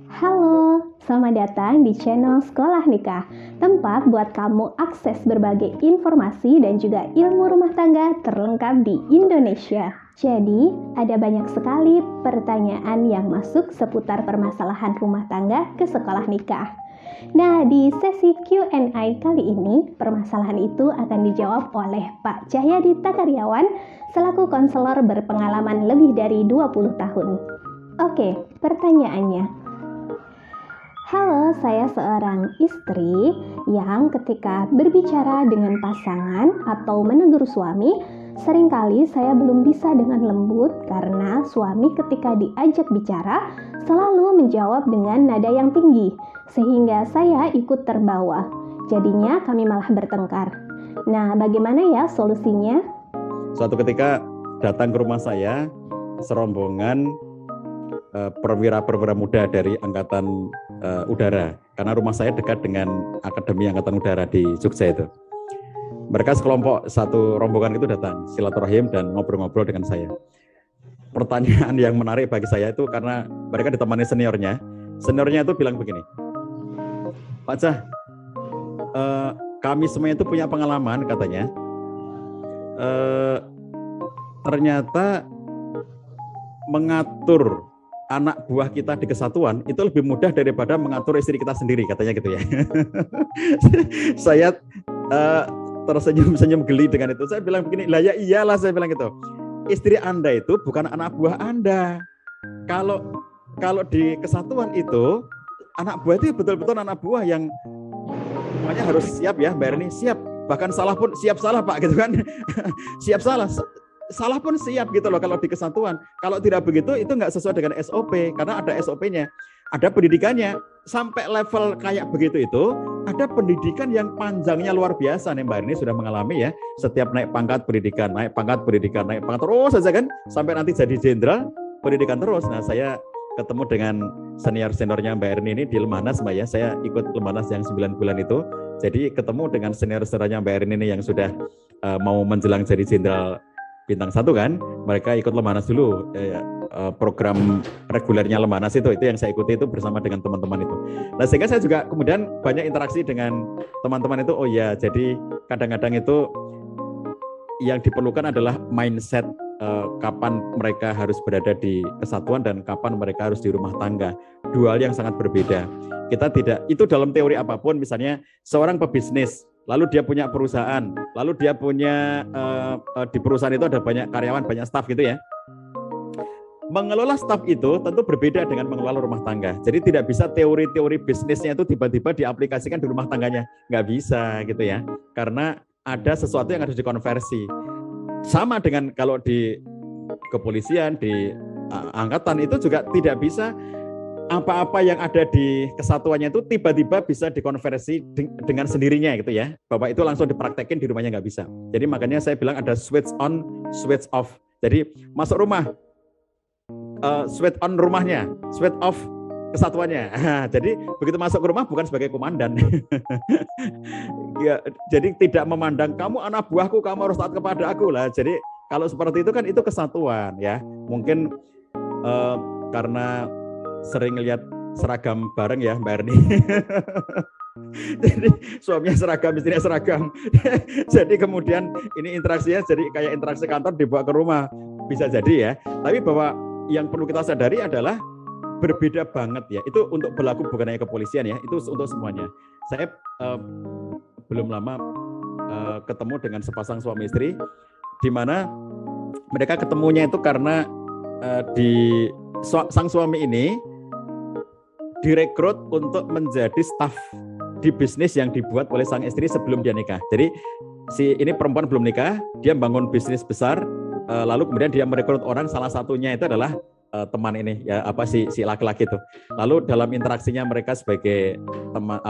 Halo, selamat datang di channel Sekolah Nikah, tempat buat kamu akses berbagai informasi dan juga ilmu rumah tangga terlengkap di Indonesia. Jadi, ada banyak sekali pertanyaan yang masuk seputar permasalahan rumah tangga ke sekolah nikah. Nah, di sesi Q&A kali ini, permasalahan itu akan dijawab oleh Pak Cahyadi Takaryawan selaku konselor berpengalaman lebih dari 20 tahun. Oke, pertanyaannya. Halo, saya seorang istri yang ketika berbicara dengan pasangan atau menegur suami, seringkali saya belum bisa dengan lembut karena suami ketika diajak bicara selalu menjawab dengan nada yang tinggi, sehingga saya ikut terbawa. Jadinya kami malah bertengkar. Nah, bagaimana ya solusinya? Suatu ketika datang ke rumah saya serombongan perwira-perwira muda dari Angkatan Udara, karena rumah saya dekat dengan Akademi Angkatan Udara di Jogja itu. Mereka sekelompok, satu rombongan itu datang silaturahim dan ngobrol-ngobrol dengan saya. Pertanyaan yang menarik bagi saya itu karena mereka ditemani seniornya. Seniornya itu bilang begini, Pak Cah, kami semua itu punya pengalaman katanya. Ternyata mengatur anak buah kita di kesatuan itu lebih mudah daripada mengatur istri kita sendiri, katanya gitu ya. Saya tersenyum-senyum geli dengan itu. Saya bilang begini, lah ya iyalah, saya bilang gitu. Istri Anda itu bukan anak buah Anda. Kalau di kesatuan itu anak buah itu betul-betul anak buah yang semuanya harus siap ya, Mbak Erni, siap. Bahkan salah pun siap salah, Pak, gitu kan. Siap salah pun siap gitu loh kalau di kesatuan. Kalau tidak begitu itu nggak sesuai dengan SOP, karena ada SOP-nya, ada pendidikannya. Sampai level kayak begitu itu ada pendidikan yang panjangnya luar biasa nih, Mbak. Ini sudah mengalami ya, setiap naik pangkat pendidikan, naik pangkat terus saja kan, sampai nanti jadi jenderal pendidikan terus. Nah, saya ketemu dengan senior-seniornya Mbak Erni ini di Lemhanas, Mbak ya. Saya ikut Lemhanas yang 9 bulan itu. Jadi ketemu dengan senior-seniornya Mbak Erni ini yang sudah mau menjelang jadi jenderal bintang 1 kan, mereka ikut Lemhanas dulu, program regulernya Lemhanas itu yang saya ikuti itu bersama dengan teman-teman itu. Nah, sehingga saya juga kemudian banyak interaksi dengan teman-teman itu. Oh ya, jadi kadang-kadang itu yang diperlukan adalah mindset, kapan mereka harus berada di kesatuan dan kapan mereka harus di rumah tangga. Dua hal yang sangat berbeda. Kita tidak, itu dalam teori apapun, misalnya seorang pebisnis, lalu dia punya perusahaan, lalu dia punya di perusahaan itu ada banyak karyawan, banyak staf gitu ya. Mengelola staf itu tentu berbeda dengan mengelola rumah tangga. Jadi tidak bisa teori-teori bisnisnya itu tiba-tiba diaplikasikan di rumah tangganya. Nggak bisa gitu ya. Karena ada sesuatu yang harus dikonversi. Sama dengan kalau di kepolisian, di angkatan itu juga tidak bisa apa-apa yang ada di kesatuannya itu tiba-tiba bisa dikonversi dengan sendirinya gitu ya. Bahwa itu langsung dipraktekin di rumahnya, nggak bisa. Jadi makanya saya bilang ada switch on, switch off. Jadi masuk rumah, switch on rumahnya, switch off kesatuannya. Jadi begitu masuk ke rumah bukan sebagai komandan. Ya, jadi tidak memandang kamu anak buahku, kamu harus taat kepada aku lah. Jadi kalau seperti itu kan itu kesatuan ya. Mungkin karena sering lihat seragam bareng ya, Mbak Erni. Jadi suaminya seragam, istrinya seragam. Jadi kemudian ini interaksinya jadi kayak interaksi kantor dibawa ke rumah. Bisa jadi ya. Tapi bahwa yang perlu kita sadari adalah berbeda banget ya. Itu untuk berlaku bukan hanya kepolisian ya, itu untuk semuanya. Saya belum lama ketemu dengan sepasang suami istri, di mana mereka ketemunya itu karena sang suami ini direkrut untuk menjadi staf di bisnis yang dibuat oleh sang istri sebelum dia nikah. Jadi si ini perempuan belum nikah, dia bangun bisnis besar, lalu kemudian dia merekrut orang, salah satunya itu adalah teman ini ya, si laki-laki itu. Lalu dalam interaksinya mereka sebagai teman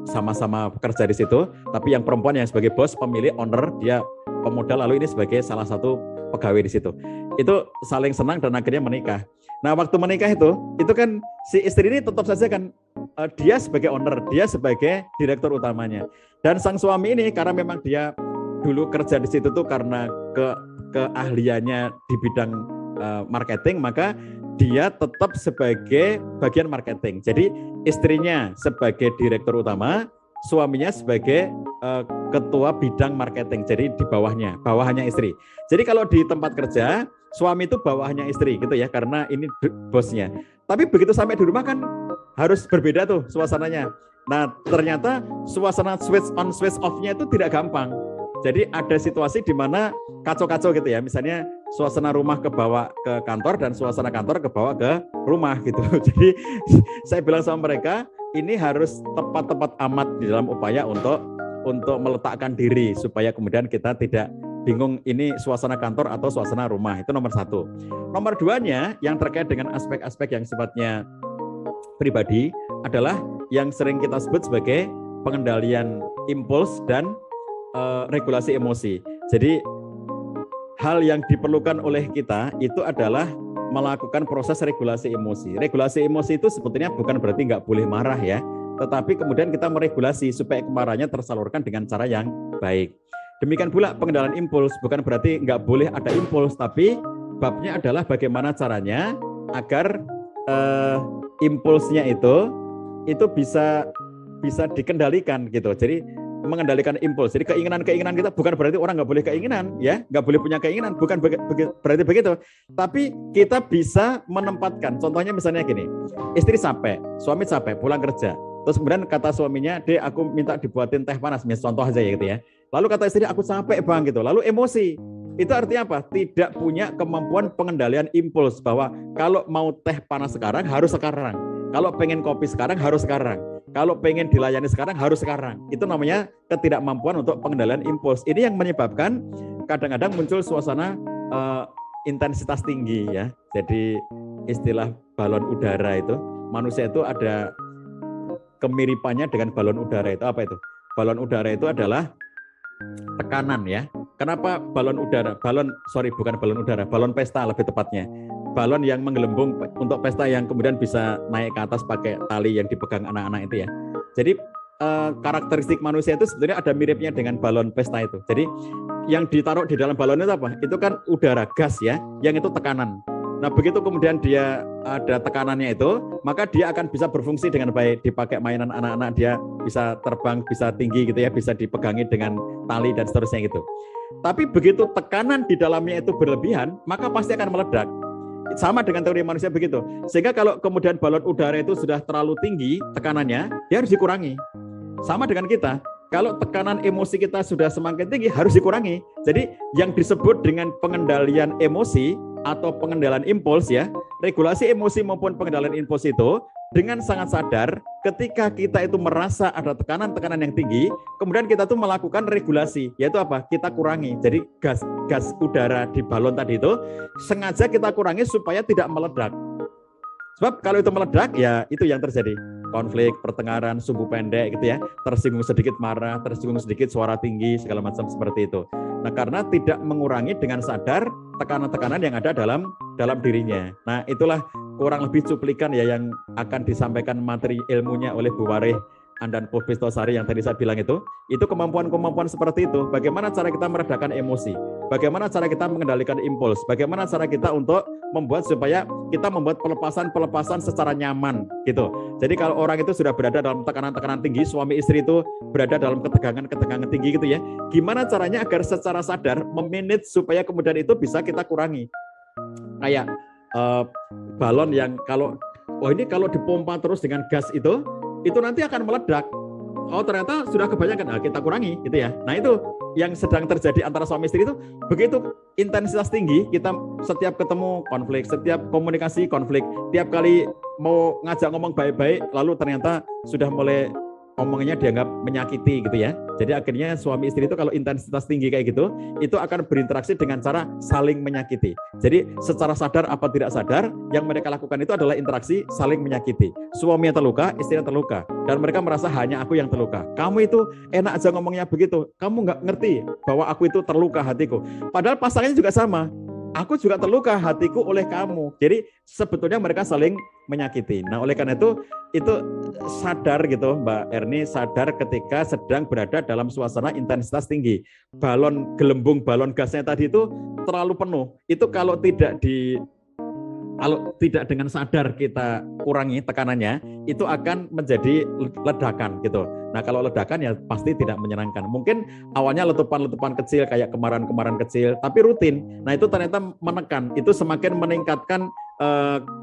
sama-sama bekerja di situ, tapi yang perempuan yang sebagai bos, pemilik, owner, dia pemodal, lalu ini sebagai salah satu pegawai di situ. Itu saling senang dan akhirnya menikah. Nah, waktu menikah itu kan si istri ini tetap saja kan dia sebagai owner, dia sebagai direktur utamanya. Dan sang suami ini karena memang dia dulu kerja di situ tuh karena keahliannya di bidang marketing, maka dia tetap sebagai bagian marketing. Jadi istrinya sebagai direktur utama, suaminya sebagai ketua bidang marketing. Jadi di bawahannya istri. Jadi kalau di tempat kerja, suami itu bawahannya istri gitu ya, karena ini bosnya. Tapi begitu sampai di rumah kan harus berbeda tuh suasananya. Nah, ternyata suasana switch on switch off-nya itu tidak gampang. Jadi ada situasi di mana kacau-kacau gitu ya. Misalnya suasana rumah kebawa ke kantor dan suasana kantor kebawa ke rumah gitu. Jadi saya bilang sama mereka, ini harus tepat-tepat amat di dalam upaya untuk meletakkan diri supaya kemudian kita tidak bingung ini suasana kantor atau suasana rumah. Itu nomor satu. Nomor duanya yang terkait dengan aspek-aspek yang sifatnya pribadi adalah yang sering kita sebut sebagai pengendalian impuls dan regulasi emosi. Jadi hal yang diperlukan oleh kita itu adalah melakukan proses regulasi emosi. Regulasi emosi itu sebetulnya bukan berarti nggak boleh marah ya, tetapi kemudian kita meregulasi supaya kemarahannya tersalurkan dengan cara yang baik. Demikian pula pengendalian impuls, bukan berarti nggak boleh ada impuls, tapi babnya adalah bagaimana caranya agar impulsnya itu bisa dikendalikan gitu. Jadi mengendalikan impuls. Jadi keinginan-keinginan kita bukan berarti orang nggak boleh keinginan, ya, nggak boleh punya keinginan, bukan berarti begitu. Tapi kita bisa menempatkan. Contohnya misalnya gini, istri capek, suami capek, pulang kerja. Terus kemudian kata suaminya, "Dek, aku minta dibuatin teh panas." Misalnya contoh aja ya gitu ya. Lalu kata istri, "Aku capek bang," gitu. Lalu emosi. Itu artinya apa? Tidak punya kemampuan pengendalian impuls bahwa kalau mau teh panas sekarang harus sekarang. Kalau pengen kopi sekarang harus sekarang. Kalau pengen dilayani sekarang harus sekarang. Itu namanya ketidakmampuan untuk pengendalian impuls. Ini yang menyebabkan kadang-kadang muncul suasana intensitas tinggi ya. Jadi istilah balon udara itu, manusia itu ada kemiripannya dengan balon udara itu. Apa itu? Balon udara itu adalah tekanan ya. Kenapa balon udara? Bukan balon udara, balon pesta lebih tepatnya. Balon yang menggelembung untuk pesta yang kemudian bisa naik ke atas pakai tali yang dipegang anak-anak itu ya. Jadi karakteristik manusia itu sebenarnya ada miripnya dengan balon pesta itu. Jadi yang ditaruh di dalam balon itu apa? Itu kan udara, gas ya, yang itu tekanan. Nah begitu kemudian dia ada tekanannya itu, maka dia akan bisa berfungsi dengan baik, dipakai mainan anak-anak, dia bisa terbang, bisa tinggi gitu ya, bisa dipegangi dengan tali dan seterusnya gitu. Tapi begitu tekanan di dalamnya itu berlebihan, maka pasti akan meledak. Sama dengan teori manusia begitu. Sehingga kalau kemudian balon udara itu sudah terlalu tinggi tekanannya, dia harus dikurangi. Sama dengan kita, kalau tekanan emosi kita sudah semakin tinggi, harus dikurangi. Jadi yang disebut dengan pengendalian emosi atau pengendalian impuls ya, regulasi emosi maupun pengendalian impuls itu dengan sangat sadar ketika kita itu merasa ada tekanan-tekanan yang tinggi, kemudian kita tuh melakukan regulasi, yaitu apa? Kita kurangi. Jadi gas udara di balon tadi itu sengaja kita kurangi supaya tidak meledak. Sebab kalau itu meledak ya itu yang terjadi. Konflik, pertengkaran, sumbu pendek gitu ya, tersinggung sedikit marah, tersinggung sedikit suara tinggi, segala macam seperti itu. Nah, karena tidak mengurangi dengan sadar tekanan-tekanan yang ada dalam dirinya. Nah, itulah kurang lebih cuplikan ya yang akan disampaikan materi ilmunya oleh Bu Warih Andan Puspitosari yang tadi saya bilang itu kemampuan-kemampuan seperti itu. Bagaimana cara kita meredakan emosi? Bagaimana cara kita mengendalikan impuls? Bagaimana cara kita untuk membuat supaya kita membuat pelepasan secara nyaman gitu. Jadi kalau orang itu sudah berada dalam tekanan-tekanan tinggi, suami istri itu berada dalam ketegangan tinggi gitu ya. Gimana caranya agar secara sadar memanage supaya kemudian itu bisa kita kurangi. Kayak balon yang kalau dipompa terus dengan gas itu nanti akan meledak. Oh ternyata sudah kebanyakan, kita kurangi gitu ya. Nah itu yang sedang terjadi antara suami istri itu begitu intensitas tinggi, kita setiap ketemu konflik, setiap komunikasi konflik, tiap kali mau ngajak ngomong baik-baik, lalu ternyata sudah mulai omongnya dianggap menyakiti gitu ya. Jadi akhirnya suami istri itu kalau intensitas tinggi kayak gitu, itu akan berinteraksi dengan cara saling menyakiti. Jadi secara sadar apa tidak sadar, yang mereka lakukan itu adalah interaksi saling menyakiti. Suaminya terluka, istrinya terluka. Dan mereka merasa hanya aku yang terluka. Kamu itu enak aja ngomongnya begitu. Kamu nggak ngerti bahwa aku itu terluka hatiku. Padahal pasangannya juga sama. Aku juga terluka hatiku oleh kamu. Jadi sebetulnya mereka saling menyakiti. Nah oleh karena itu sadar gitu Mbak Erni, sadar ketika sedang berada dalam suasana intensitas tinggi. Gelembung balon gasnya tadi itu terlalu penuh. Itu kalau tidak kalau tidak dengan sadar kita kurangi tekanannya, itu akan menjadi ledakan gitu. Nah kalau ledakan ya pasti tidak menyenangkan. Mungkin awalnya letupan-letupan kecil kayak kemarahan-kemarahan kecil, tapi rutin. Nah itu ternyata menekan, itu semakin meningkatkan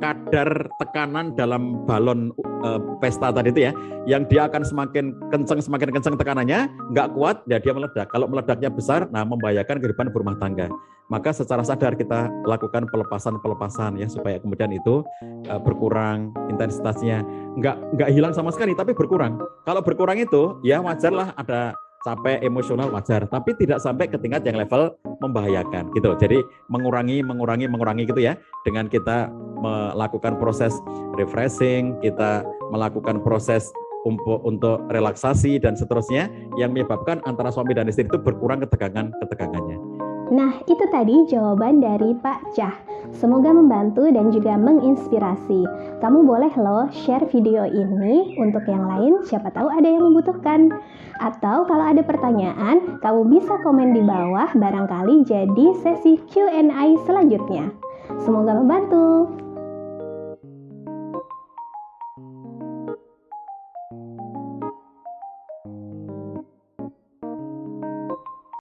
kadar tekanan dalam balon pesta tadi itu ya, yang dia akan semakin kencang tekanannya, nggak kuat, ya dia meledak. Kalau meledaknya besar, nah membahayakan kehidupan berumah tangga. Maka secara sadar kita lakukan pelepasan ya supaya kemudian itu berkurang intensitasnya, nggak hilang sama sekali, tapi berkurang. Kalau berkurang itu ya wajarlah ada capek emosional wajar, tapi tidak sampai ke tingkat yang level membahayakan gitu. Jadi mengurangi gitu ya, dengan kita melakukan proses refreshing, kita melakukan proses untuk relaksasi dan seterusnya yang menyebabkan antara suami dan istri itu berkurang ketegangannya. Nah, itu tadi jawaban dari Pak Cah. Semoga membantu dan juga menginspirasi. Kamu boleh loh share video ini untuk yang lain, siapa tahu ada yang membutuhkan. Atau kalau ada pertanyaan, kamu bisa komen di bawah, barangkali jadi sesi Q&A selanjutnya. Semoga membantu.